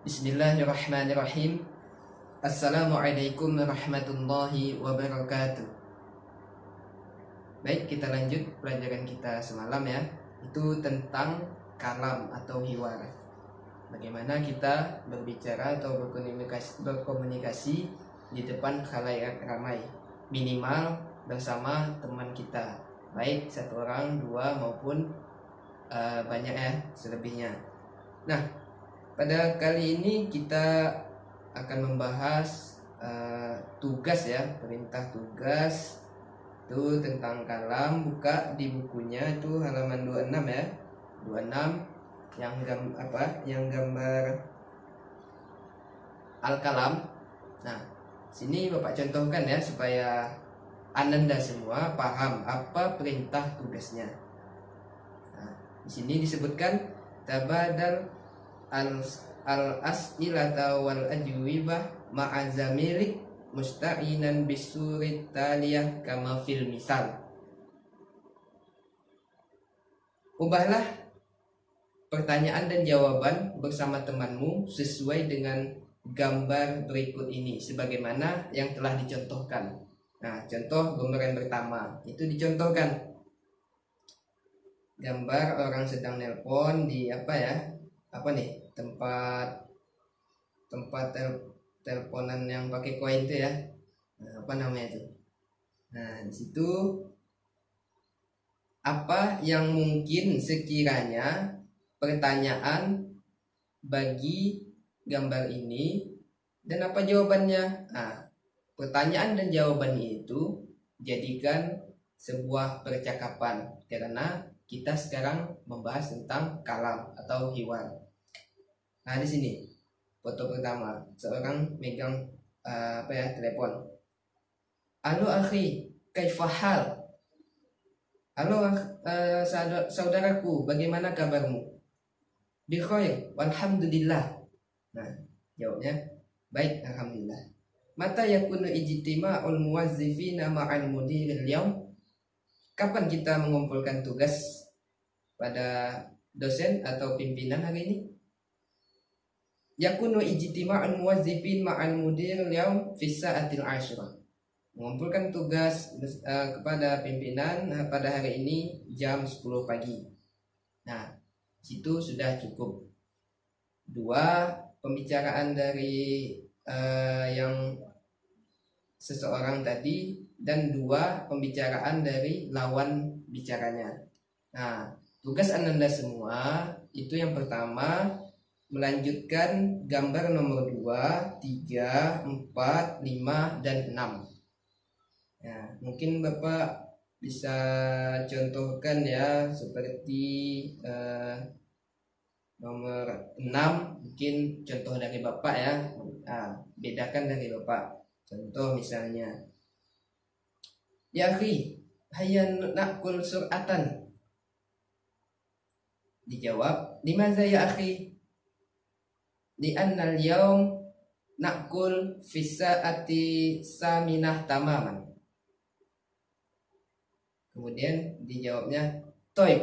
Bismillahirrahmanirrahim. Assalamualaikum warahmatullahi wabarakatuh. Baik, kita lanjut pelajaran kita semalam ya. Itu tentang kalam atau hiwar. Bagaimana kita berbicara atau berkomunikasi di depan khalayak ramai, minimal bersama teman kita, baik satu orang, dua maupun banyak ya, selebihnya. Nah, pada kali ini kita akan membahas tugas ya, perintah tugas itu tentang kalam. Buka di bukunya itu halaman 26 ya. 26 yang gambar al-kalam. Nah, sini Bapak contohkan ya supaya Ananda semua paham apa perintah tugasnya. Nah, di sini disebutkan tabadal al-as'ilata wal ajwibah ma'azamilik musta'inan bisurit taliyah kama fil misal. Ubahlah pertanyaan dan jawaban bersama temanmu sesuai dengan gambar berikut ini sebagaimana yang telah dicontohkan. Nah, contoh gambaran pertama itu dicontohkan gambar orang sedang nelpon di tempat teleponan yang pakai koin itu ya. Nah, apa namanya itu? Nah, di situ apa yang mungkin sekiranya pertanyaan bagi gambar ini dan apa jawabannya? Nah, pertanyaan dan jawabannya itu jadikan sebuah percakapan karena kita sekarang membahas tentang kalam atau hiwar. Nah, di sini foto pertama, seorang megang telepon. Halo akhi, kaifahal? Halo saudaraku, bagaimana kabarmu? Bikhair, walhamdulillah. Nah, jawabnya baik, alhamdulillah. Mata yakunu ijtima'ul muwazzifina ma'al mudiril yaum? Kapan kita mengumpulkan tugas pada dosen atau pimpinan hari ini? Yakunu ijtima'ul muwazzifin ma'al mudir yaum fi sa'atil 'ashrah. Mengumpulkan tugas kepada pimpinan pada hari ini jam 10 pagi. Nah, situ sudah cukup. Dua, pembicaraan dari yang seseorang tadi dan dua, pembicaraan dari lawan bicaranya. Nah, tugas Ananda semua itu yang pertama melanjutkan gambar nomor 2, 3, 4, 5, dan 6. Ya, mungkin Bapak bisa contohkan ya seperti nomor 6, mungkin contoh dari Bapak ya. Nah, bedakan dari Bapak. Contoh misalnya, ya akhi, hayya naqul sur'atan. Dijawab, limaza ya akhi? Li'annal yaum na'kul fisa'ati saminah tamaman. Kemudian dijawabnya toib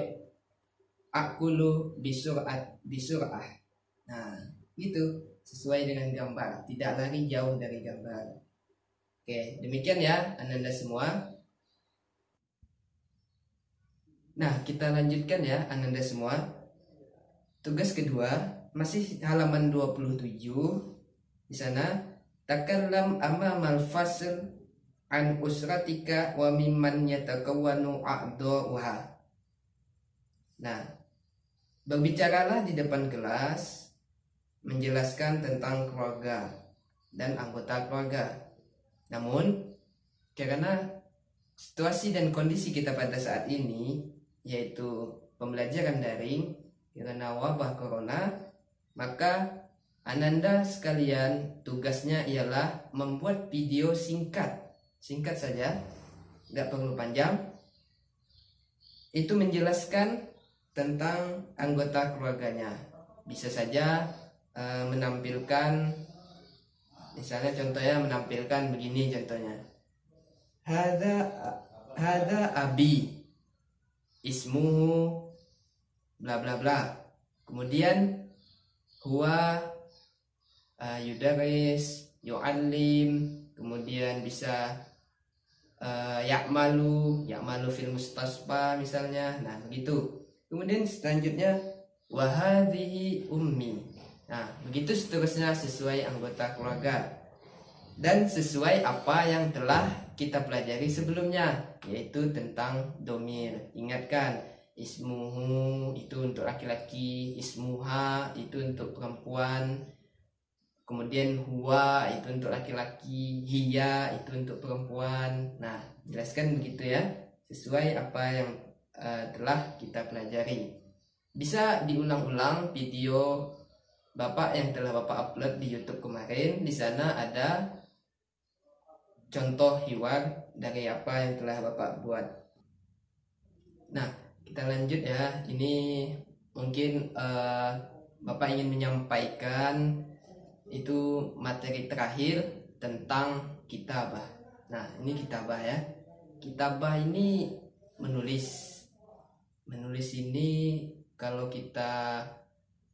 akulu bisur'ah. Nah, gitu, sesuai dengan gambar, tidak lagi jauh dari gambar. Oke, demikian ya Ananda semua. Nah, kita lanjutkan ya Ananda semua. Tugas kedua masih halaman 27. Di sana takallam amamal fasl an usratika wa mimman yatakawwanu a'dha'uha. Nah, berbicaralah di depan kelas menjelaskan tentang keluarga dan anggota keluarga. Namun karena situasi dan kondisi kita pada saat ini yaitu pembelajaran daring karena wabah corona, maka Ananda sekalian tugasnya ialah membuat video singkat saja, nggak perlu panjang. Itu menjelaskan tentang anggota keluarganya. Bisa saja menampilkan, misalnya contohnya menampilkan begini contohnya. Hada abi ismuhu bla bla bla. Kemudian huwa yudaris, yu'allim, kemudian bisa ya'malu fil mustasfa misalnya. Nah, begitu. Kemudian selanjutnya wahadhihi ummi. Nah, begitu seterusnya sesuai anggota keluarga dan sesuai apa yang telah kita pelajari sebelumnya, yaitu tentang domir. Ingatkan, ismuhu itu untuk laki-laki, ismuha itu untuk perempuan, kemudian huwa itu untuk laki-laki, hiya itu untuk perempuan. Nah, jelaskan begitu ya, sesuai apa yang telah kita pelajari. Bisa diulang-ulang video Bapak yang telah Bapak upload di YouTube kemarin. Di sana ada contoh hiwar dari apa yang telah Bapak buat. Nah, kita lanjut ya. Ini mungkin Bapak ingin menyampaikan itu materi terakhir tentang kitabah. Nah, ini kitabah ya. Kitabah ini menulis ini kalau kita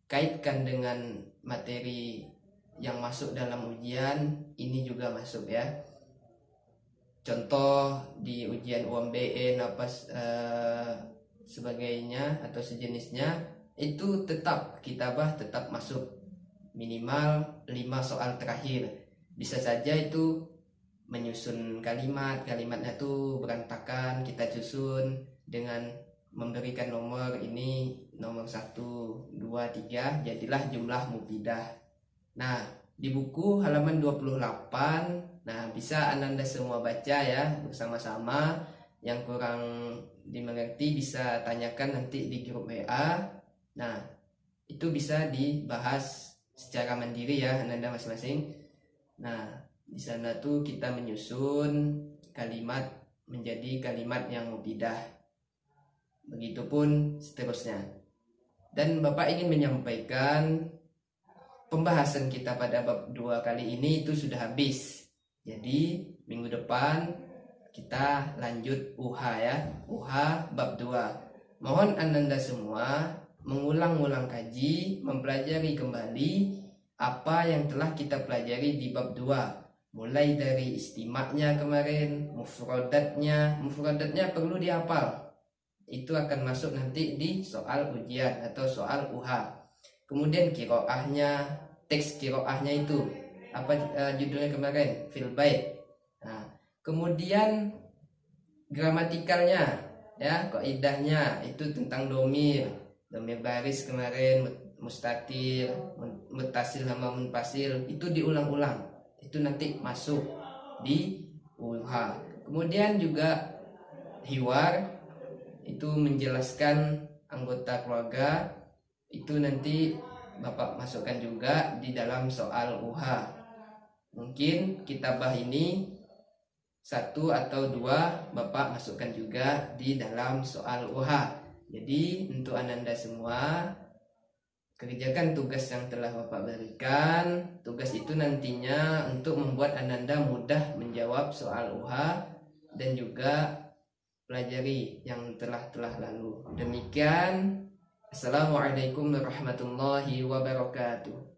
kaitkan dengan materi yang masuk dalam ujian, ini juga masuk ya. Contoh di ujian UMBN apa sebagainya atau sejenisnya, itu tetap kitabah tetap masuk, minimal 5 soal terakhir. Bisa saja itu menyusun kalimatnya tuh berantakan, kita susun dengan memberikan nomor ini, nomor 1, 2, 3, jadilah jumlah mufidah. Nah, di buku halaman 28, nah bisa Ananda semua baca ya bersama-sama. Yang kurang dimengerti bisa tanyakan nanti di grup WA. Nah, itu bisa dibahas secara mandiri ya Ananda masing-masing. Nah, di sana tuh kita menyusun kalimat menjadi kalimat yang mufidah. Begitupun seterusnya. Dan Bapak ingin menyampaikan pembahasan kita pada bab 2 kali ini itu sudah habis. Jadi minggu depan kita lanjut UH ya. UH bab 2. Mohon Ananda semua mengulang-ulang kaji, mempelajari kembali apa yang telah kita pelajari di bab 2. Mulai dari istimaknya kemarin, mufradatnya perlu dihafal. Itu akan masuk nanti di soal ujian atau soal UH. Kemudian kiroahnya, teks kiroahnya itu apa judulnya kemarin, fil bait. Nah, kemudian gramatikalnya ya, kaidahnya itu tentang domir baris kemarin, mustatir, muttasil sama munfasil, itu diulang-ulang. Itu nanti masuk di UH. Kemudian juga hiwar itu menjelaskan anggota keluarga, itu nanti Bapak masukkan juga di dalam soal UH. Mungkin kitabah ini 1 atau 2 Bapak masukkan juga di dalam soal UH. Jadi untuk Ananda semua, kerjakan tugas yang telah Bapak berikan. Tugas itu nantinya untuk membuat Ananda mudah menjawab soal UH dan juga pelajari yang telah lalu. Demikian, Assalamualaikum warahmatullahi wabarakatuh.